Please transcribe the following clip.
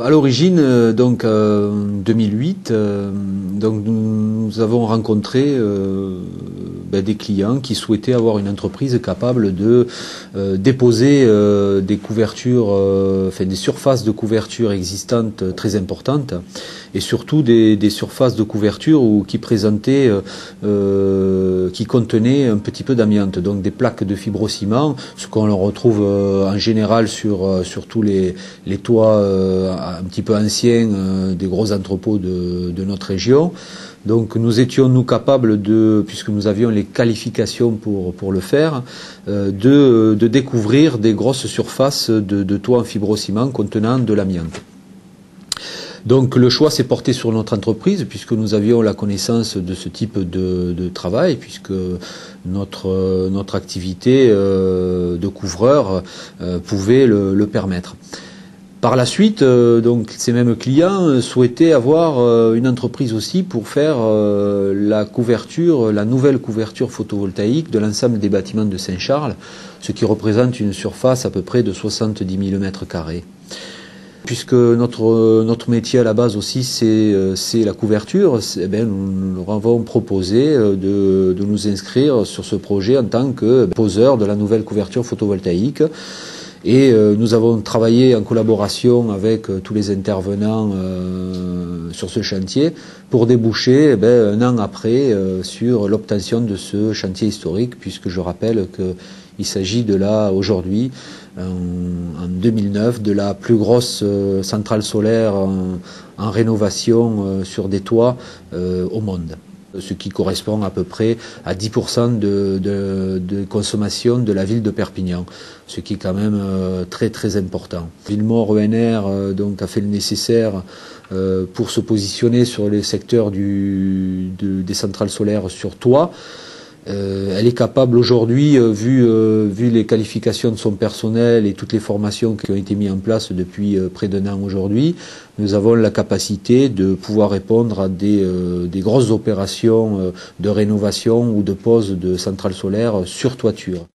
À l'origine, donc en 2008, donc nous avons rencontré des clients qui souhaitaient avoir une entreprise capable de déposer des couvertures, des surfaces de couverture existantes très importantes, et surtout des surfaces de couverture qui présentaient, qui contenaient un petit peu d'amiante, donc des plaques de fibrociment, ce qu'on retrouve en général sur tous les toits un petit peu anciens des gros entrepôts de notre région. Donc nous étions capables puisque nous avions les qualifications pour le faire, de découvrir des grosses surfaces de toits en fibrociment contenant de l'amiante. Donc le choix s'est porté sur notre entreprise puisque nous avions la connaissance de ce type de travail, puisque notre activité de couvreur pouvait le permettre. Par la suite, donc ces mêmes clients souhaitaient avoir une entreprise aussi pour faire la nouvelle couverture photovoltaïque de l'ensemble des bâtiments de Saint-Charles, ce qui représente une surface à peu près de 70 000 m². Puisque notre métier à la base aussi c'est la couverture, nous leur avons proposé de nous inscrire sur ce projet en tant que poseur de la nouvelle couverture photovoltaïque. Et nous avons travaillé en collaboration avec tous les intervenants sur ce chantier pour déboucher un an après sur l'obtention de ce chantier historique, puisque je rappelle qu'il s'agit aujourd'hui, en 2009, de la plus grosse centrale solaire en rénovation sur des toits au monde, ce qui correspond à peu près à 10% de consommation de la ville de Perpignan, ce qui est quand même très très important. Villemort ENR donc a fait le nécessaire pour se positionner sur les secteurs des centrales solaires sur toit. Elle est capable aujourd'hui, vu les qualifications de son personnel et toutes les formations qui ont été mises en place depuis près d'un an aujourd'hui, nous avons la capacité de pouvoir répondre à des grosses opérations de rénovation ou de pose de centrales solaires sur toiture.